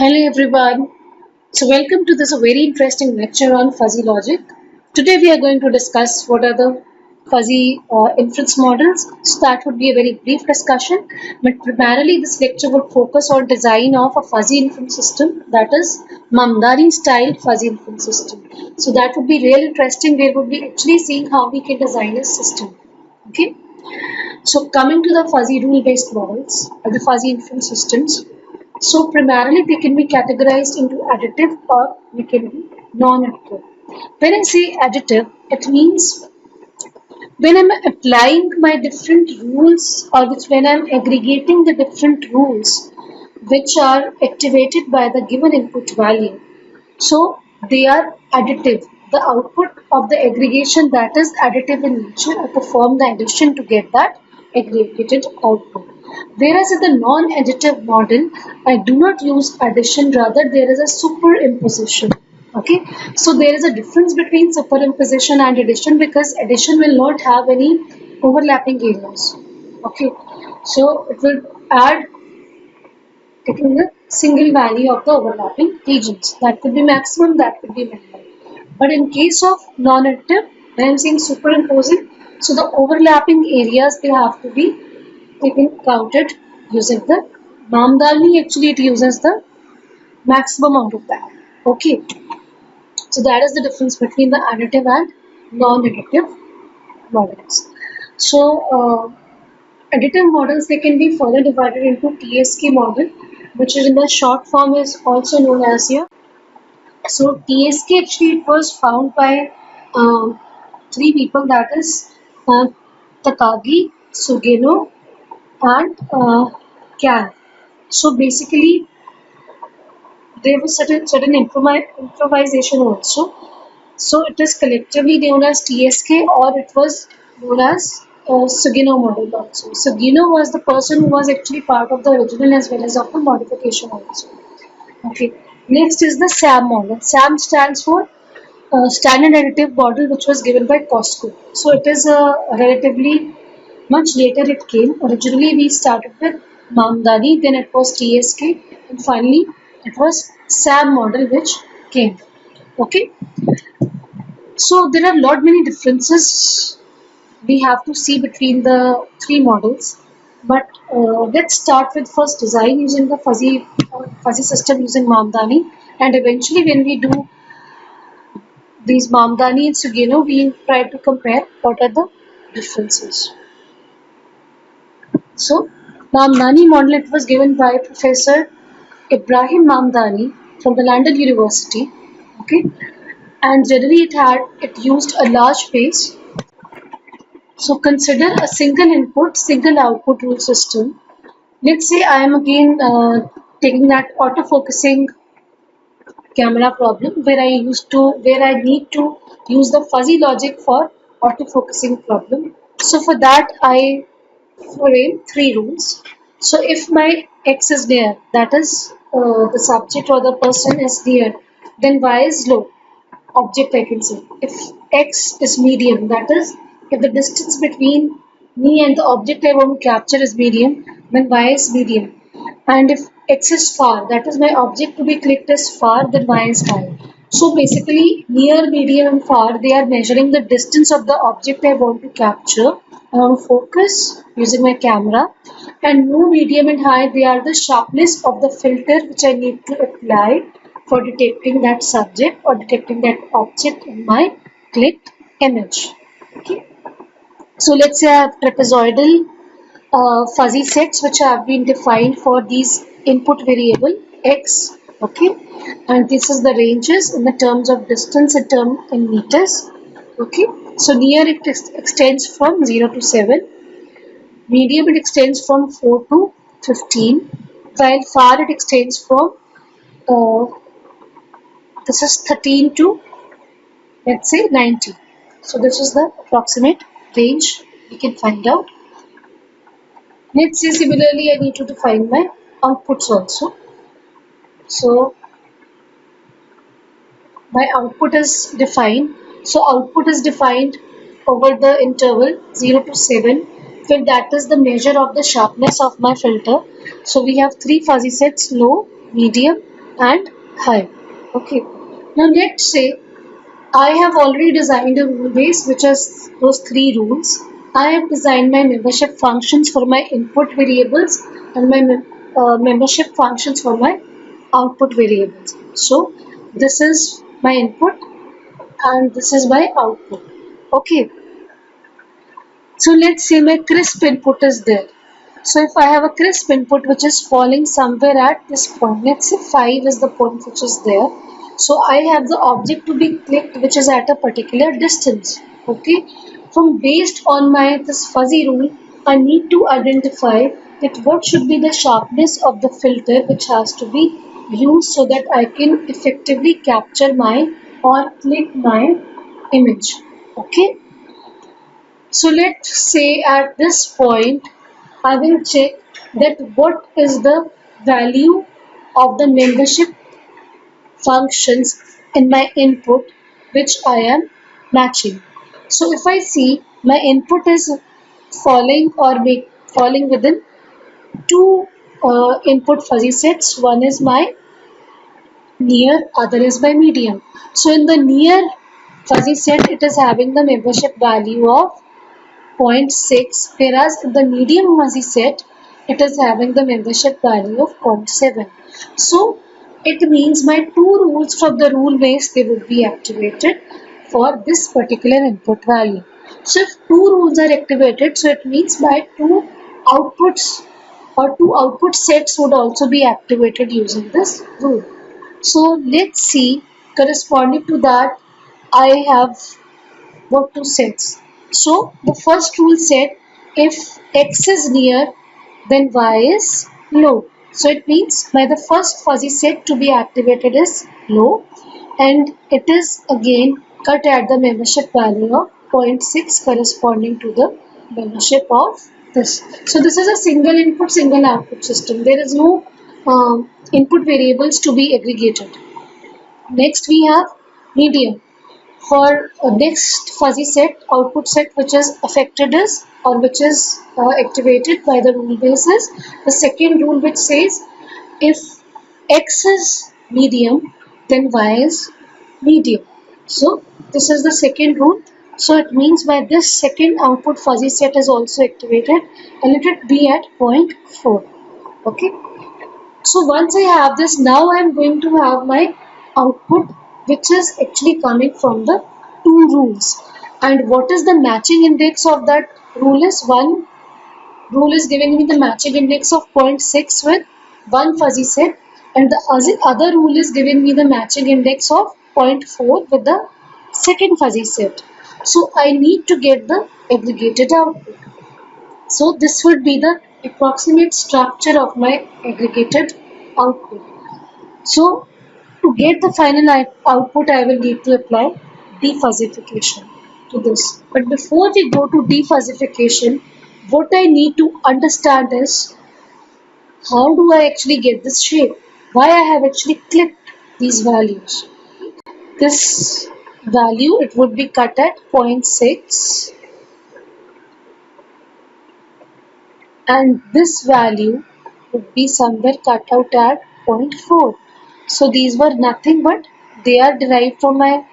Hello everyone. So welcome to this very interesting lecture on fuzzy logic. Today we are going to discuss what are the fuzzy inference models. So that would be a very brief discussion, but primarily this lecture would focus on design of a fuzzy inference system, that is Mamdani style fuzzy inference system. So that would be real interesting. We would be actually seeing how we can design a system. Okay. So coming to the fuzzy rule-based models or the fuzzy inference systems. So primarily they can be categorized into additive or they can be non-additive. When I say additive, it means when I'm applying my different rules or when I'm aggregating the different rules which are activated by the given input value. So they are additive. The output of the aggregation that is additive in nature, I perform the addition to get that aggregated output. Whereas in the non-additive model, I do not use addition, rather there is a superimposition. Okay, so there is a difference between superimposition and addition because addition will not have any overlapping areas. Okay, so it will add taking the single value of the overlapping regions. That could be maximum, that could be minimum. But in case of non-additive, when I'm saying superimposing, so the overlapping areas they have to be taken counted using the Mamdani. Actually, it uses the maximum out of that. Okay, so that is the difference between the additive and non-additive models. So additive models, they can be further divided into TSK model, which is in the short form is also known as here. So TSK actually it was found by three people, that is uh, Takagi, Sugeno, and Can. So basically there was certain improvisation also. So it is collectively known as TSK, or it was known as Sugino model also. Sugino was the person who was actually part of the original as well as of the modification also. Okay. Next is the SAM model. SAM stands for Standard Additive Model, which was given by Costco. So it is a relatively much later it came. Originally we started with Mamdani, then it was TSK, and finally it was SAM model which came. Okay. So there are lot many differences we have to see between the three models. But let's start with first design using the fuzzy system using Mamdani, and eventually when we do these Mamdani and Sugeno, we try to compare what are the differences. So Mamdani model, it was given by Professor Ibrahim Mamdani from the London University. Okay, and generally it used a large base. So consider a single input, single output rule system. Let's say I am again taking that autofocusing camera problem where I need to use the fuzzy logic for autofocusing problem. So for that I frame three rules. So if my x is there, that is the subject or the person is there, then y is low object I can say. If x is medium, that is, if the distance between me and the object I want to capture is medium, then y is medium. And if x is far, that is my object to be clicked is far, then y is high. So basically, near, medium, and far, they are measuring the distance of the object I want to capture. I want to focus using my camera. And low, medium, and high, they are the sharpness of the filter which I need to apply for detecting that subject or detecting that object in my clicked image. Okay. So let's say I have trapezoidal fuzzy sets which have been defined for these input variable x. Okay, and this is the ranges in the terms of distance in meters. Okay, so near it extends from 0 to 7, medium it extends from 4 to 15, while far it extends from uh, this is 13 to, let's say, 90. So this is the approximate range we can find out. Let's say similarly I need to define my outputs also. So my output is defined. So output is defined over the interval 0 to 7. Then that is the measure of the sharpness of my filter. So we have three fuzzy sets: low, medium, and high. Okay. Now let's say I have already designed a rule base which has those three rules. I have designed my membership functions for my input variables and my membership functions for my output variables. So this is my input and this is my output. Okay. So let's say my crisp input is there. So if I have a crisp input which is falling somewhere at this point, let's say 5 is the point which is there. So I have the object to be clicked which is at a particular distance. Okay. From based on my this fuzzy rule, I need to identify that what should be the sharpness of the filter which has to be used so that I can effectively capture my or click my image. Okay. So let's say at this point, I will check that what is the value of the membership functions in my input which I am matching. So if I see my input is falling or falling within two input fuzzy sets, one is my near, other is my medium. So in the near fuzzy set, it is having the membership value of zero point 0.6, whereas the medium fuzzy set it is having the membership value of zero point 0.7. So it means my two rules from the rule base they would be activated for this particular input value. So if two rules are activated, so it means my two outputs or two output sets would also be activated using this rule. So let's see corresponding to that I have what two sets. So the first rule said if x is near then y is low. So it means my the first fuzzy set to be activated is low and it is again cut at the membership value of zero point 0.6 corresponding to the membership of this. So this is a single input single output system. There is no input variables to be aggregated. Next we have medium. For next fuzzy set, output set which is affected is or which is activated by the rule basis. The second rule which says if x is medium then y is medium. So this is the second rule. So it means by this second output fuzzy set is also activated and let it be at 0.4. Okay. So once I have this, now I am going to have my output which is actually coming from the two rules. And what is the matching index of that rule is? One rule is giving me the matching index of zero point 0.6 with one fuzzy set and the other rule is giving me the matching index of zero point 0.4 with the second fuzzy set. So I need to get the aggregated output. So this would be the approximate structure of my aggregated output. So to get the final output, I will need to apply defuzzification to this. But before we go to defuzzification, what I need to understand is how do I actually get this shape? Why I have actually clipped these values. This value, it would be cut at 0.6 and this value would be somewhere cut out at zero point 0.4. So these were nothing but they are derived from my,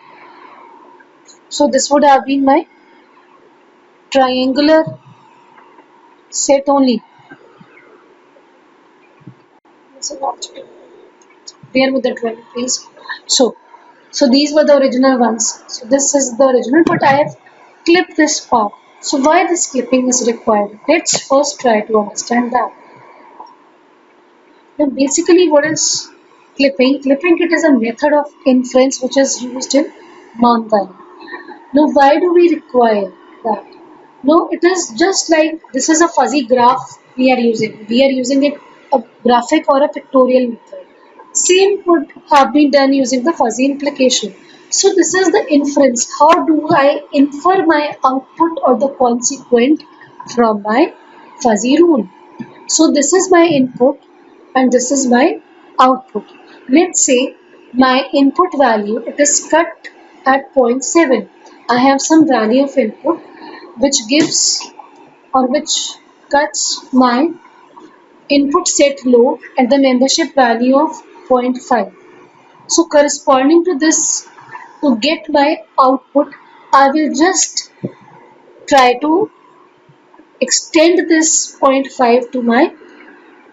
so this would have been my triangular set only. Bear with the drawing please. So these were the original ones. So this is the original but I have clipped this part. So why this clipping is required? Let's first try to understand that. Now basically what is clipping? Clipping it is a method of inference which is used in Mamdani. Now why do we require that? No, it is just like this is a fuzzy graph we are using. We are using it a graphic or a pictorial method. Same could have been done using the fuzzy implication. So this is the inference. How do I infer my output or the consequent from my fuzzy rule? So this is my input and this is my output. Let's say my input value it is cut at zero point 0.7. I have some value of input which gives or which cuts my input set low at the membership value of 0.5. So corresponding to this, to get my output, I will just try to extend this zero point 0.5 to my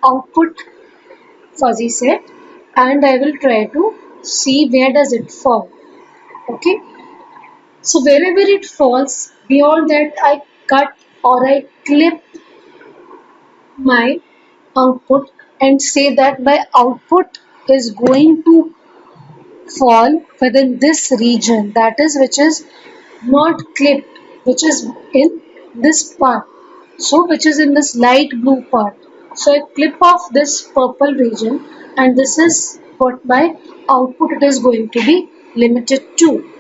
output fuzzy set, and I will try to see where does it fall. Okay, so wherever it falls, beyond that I cut or I clip my output and say that my output is going to fall within this region, that is, which is not clipped, which is in this part, so which is in this light blue part. So I clip off this purple region, and this is what my output it is going to be limited to.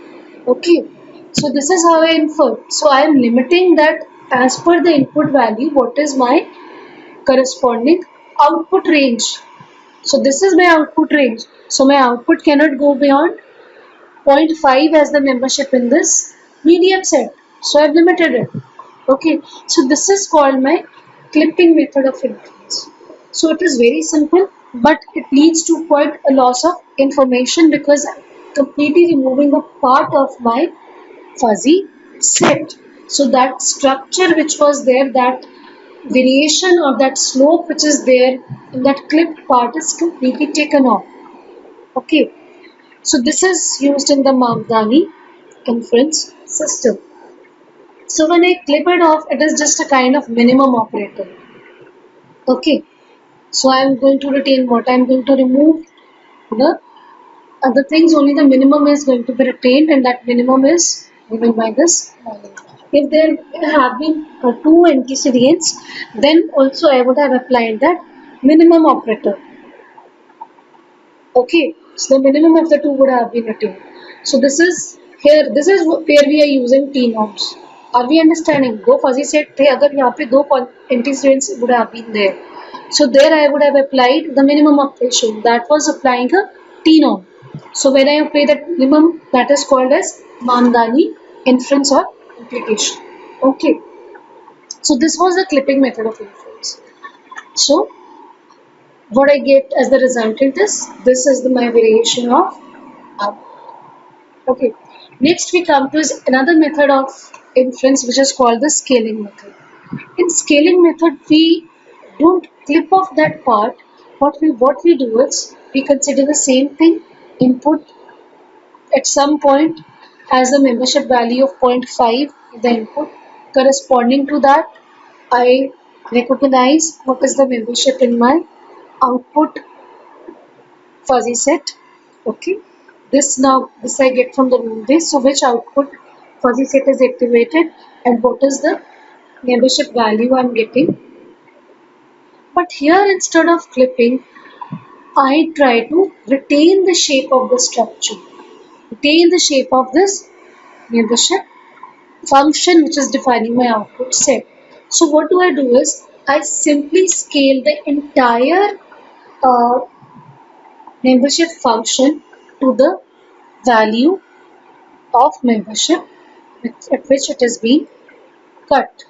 Okay, so this is how I infer. So I am limiting that as per the input value, what is my corresponding output range. So this is my output range. So my output cannot go beyond zero point 0.5 as the membership in this medium set. So I've limited it. Okay, so this is called my clipping method of inference. So it is very simple, but it leads to quite a loss of information because I'm completely removing a part of my fuzzy set. So that structure which was there, that variation or that slope which is there in that clipped part is completely taken off. Okay, so this is used in the Mamdani inference system. So when I clip it off, it is just a kind of minimum operator. Okay, so I am going to retain what? I am going to remove the other things, only the minimum is going to be retained, and that minimum is given by this value. If there have been two antecedents, then also I would have applied that minimum operator. Okay, so the minimum of the two would have been retained. So this is here, this is where we are using T norms. Are we understanding? दो fuzzy set थे, अगर यहाँ पे दो antecedents would have been there. So there I would have applied the minimum operation. That was applying a T norm. So when I apply that minimum, that is called as Mamdani inference or implication. Okay. So this was the clipping method of inference. So what I get as the resultant is this is my variation of up. Okay. Next we come to is another method of inference which is called the scaling method. In scaling method we don't clip off that part. What we do is we consider the same thing, input at some point has a membership value of zero point 0.5 the input. Corresponding to that, I recognize what is the membership in my output fuzzy set. Okay, this I get from the rule base. So which output fuzzy set is activated and what is the membership value I'm getting. But here instead of clipping, I try to retain the shape of the structure, retain the shape of this membership function which is defining my output set. So what do I do is I simply scale the entire uh, membership function to the value of membership at which it is being cut.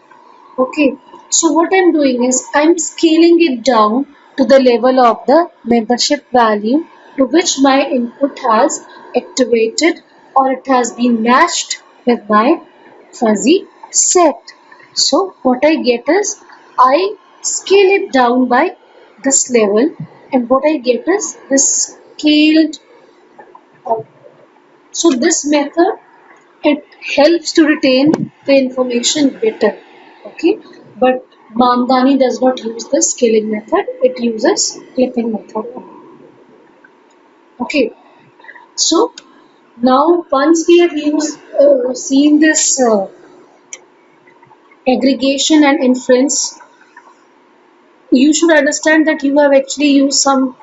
Okay, so what I'm doing is I'm scaling it down to the level of the membership value to which my input has activated or it has been matched with my fuzzy set. So what I get is I scale it down by this level, and what I get is this scaled out. So this method it helps to retain the information better. Okay, but Mamdani does not use the scaling method, it uses clipping method. Okay, so now once we have seen this aggregation and inference, you should understand that you have actually used some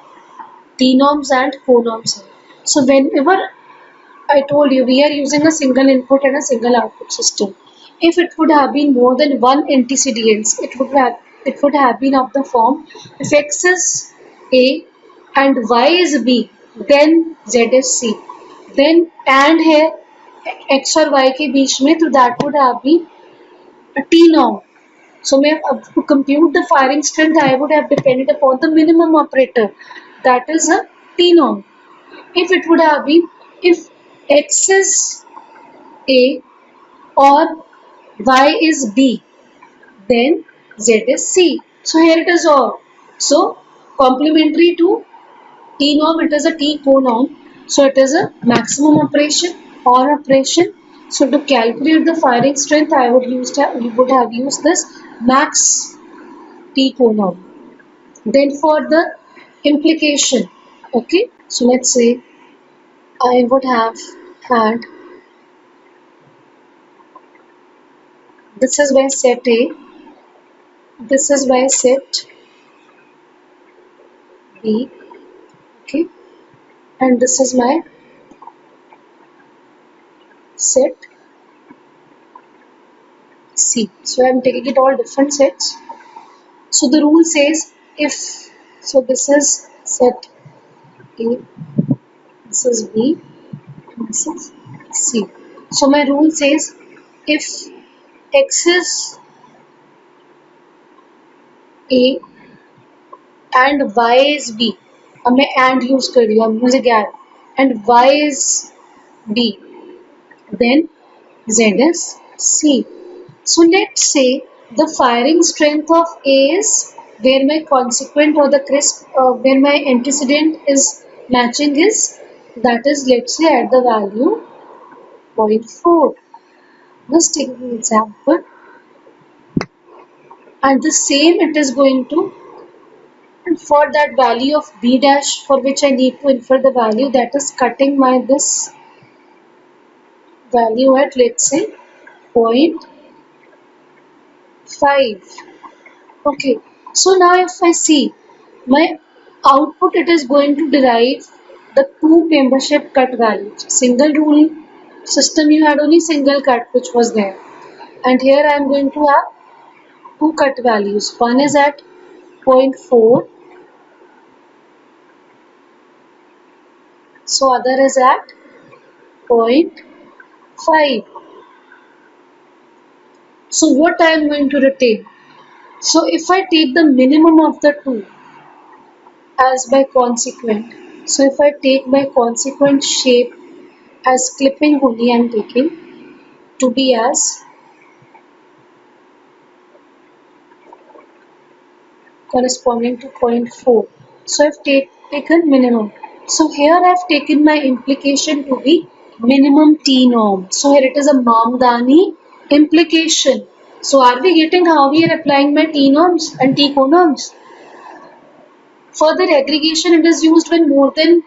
T norms and co-norms. So whenever I told you we are using a single input and a single output system. If it would have been more than one antecedents, it would have been of the form if x is A and y is B, then z is C. Then and here x और y के बीच में, तो that would have been a T norm. So to compute the firing strength, I would have depended upon the minimum operator. That is a T norm. If it would have been, if X is A or Y is B, then Z is C. So here it is all. So complementary to T norm, it is a T co-norm. So it is a maximum operation or operation. So to calculate the firing strength, I would we would have used this max T co-norm. Then for the implication, okay. So let's say I would have had, this is my set A, this is my set B, okay, and this is my set C. So I'm taking it all different sets. So the rule says if, so this is set A, this is B, and this is C. So my rule says if X is A and Y is B, अब मैं and use कर रही हूँ, I'm using and Y is B, then Z is C. So let's say the firing strength of A is where my consequent or the crisp, where my antecedent is matching is, that is, let's say at the value 0.4. Just taking an example, and the same it is going to, and for that value of B dash for which I need to infer the value, that is cutting my this value at, let's say, 0.5. Okay, so now if I see my output, it is going to derive the two membership cut values. Single rule system, you had only single cut which was there, and here I am going to have two cut values. One is at zero point 0.4, so other is at 0.5. So what I am going to retain? So if I take the minimum of the two as my consequent, so if I take my consequent shape as clipping only, I am taking to be as corresponding to zero point 0.4. So I've taken minimum. So here I've taken my implication to be minimum T norm. So here it is a Mamdani implication. So are we getting how we are applying my T norms and T co-norms? Further aggregation, it is used when more than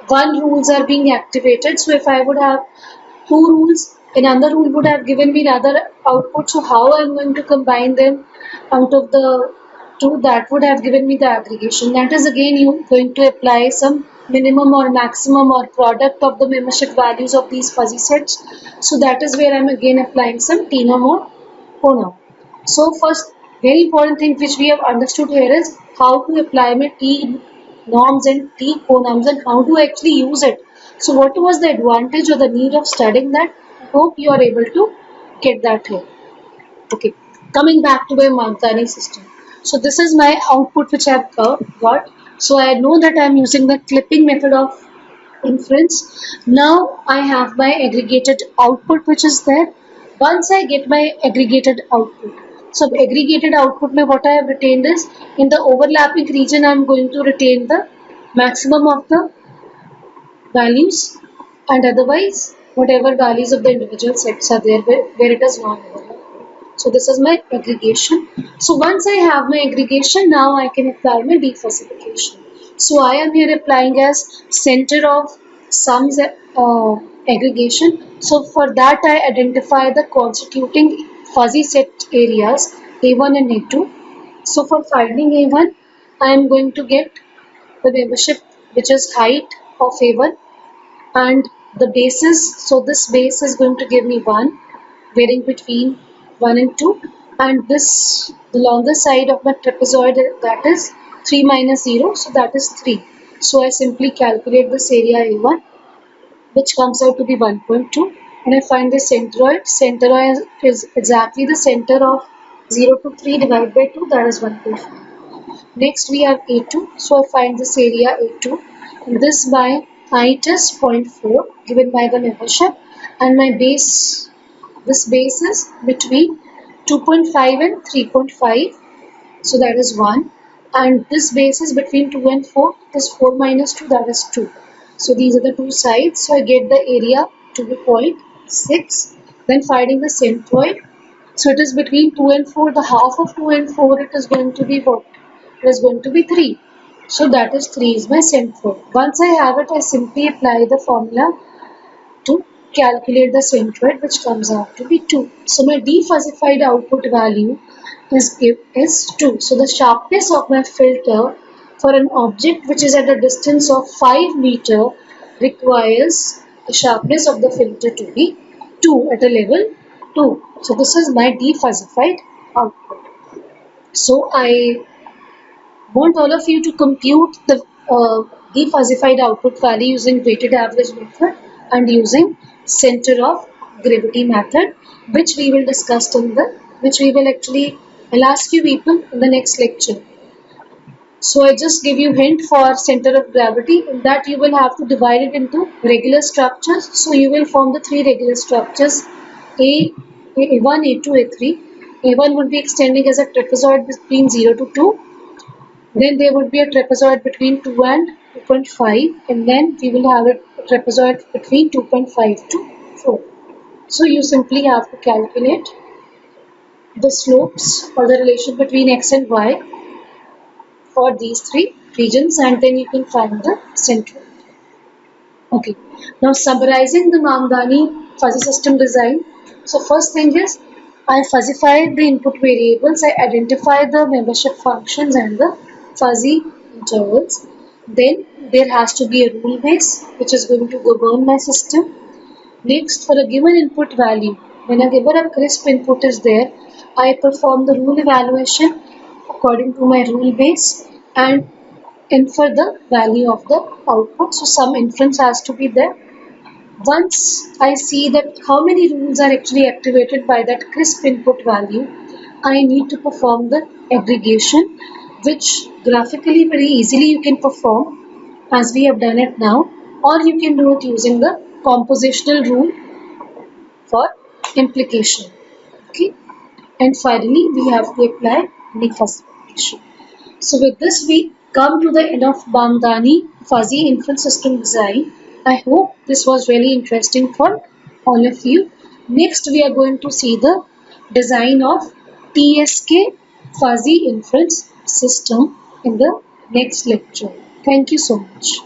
one rules are being activated. So if I would have two rules, another rule would have given me another output. So how I'm going to combine them out of the two, that would have given me the aggregation. That is again you going to apply some minimum or maximum or product of the membership values of these fuzzy sets. So that is where I'm again applying some T norm or co norm. So first very important thing which we have understood here is how to apply my T norms and T co-norms and how to actually use it. So what was the advantage or the need of studying that? I hope you are able to get that here. Okay, coming back to my Mamdani system. So this is my output which I have got. So I know that I am using the clipping method of inference. Now I have my aggregated output which is there. Once I get my aggregated output, so aggregated output में what I have retained is, in the overlapping region I am going to retain the maximum of the values, and otherwise whatever values of the individual sets are there where it is non-overlapping. So this is my aggregation. So once I have my aggregation, now I can apply my defalsification. So I am here applying as center of sums aggregation. So for that I identify the constituting fuzzy set areas A1 and A2. So for finding A1, I am going to get the membership which is height of A1 and the bases. So this base is going to give me 1, varying between 1 and 2, and this, the longer side of my trapezoid, that is 3 minus 0, so that is 3. So I simply calculate this area A1 which comes out to be 1.2, and I find the centroid. Centroid is exactly the center of 0 to 3 divided by 2, that is 1.5. Next we have A2, so I find this area A2. This by I test 0.4 given by the membership, and my base, this base is between 2.5 and 3.5, so that is 1, and this base is between 2 and 4, this 4 minus 2, that is 2. So these are the two sides, so I get the area to be 0.6. Then finding the centroid, so it is between 2 and 4, the half of 2 and 4, it is going to be what? It is going to be 3. So that is 3 is my centroid. Once I have it, I simply apply the formula to calculate the centroid, which comes out to be 2. So my defuzzified output value is 2. So the sharpness of my filter for an object which is at a distance of 5 meter requires the sharpness of the filter to be 2 at a level 2. So this is my defuzzified output. So I want all of you to compute the defuzzified output value using weighted average method and using center of gravity method, which we will discuss which we will actually, I'll ask you people in the next lecture. So I just give you hint for center of gravity. In that you will have to divide it into regular structures. So you will form the three regular structures A1, A2, A3. A1 would be extending as a trapezoid between 0 to 2. Then there would be a trapezoid between 2 and 2.5, and then we will have a trapezoid between 2.5 to 4. So you simply have to calculate the slopes or the relation between x and y for these three regions, and then you can find the centroid. Okay, now summarizing the Mamdani fuzzy system design. So first thing is, I fuzzified the input variables, I identified the membership functions and the fuzzy intervals. Then there has to be a rule base which is going to govern my system. Next, for a given input value, when a given a crisp input is there, I perform the rule evaluation according to my rule base and infer the value of the output. So some inference has to be there. Once I see that how many rules are actually activated by that crisp input value, I need to perform the aggregation, which graphically very easily you can perform as we have done it now, or you can do it using the compositional rule for implication. Okay, and finally we have to apply defuzzification. So with this we come to the end of Mamdani fuzzy inference system design. I hope this was really interesting for all of you. Next we are going to see the design of TSK fuzzy inference system in the next lecture. Thank you so much.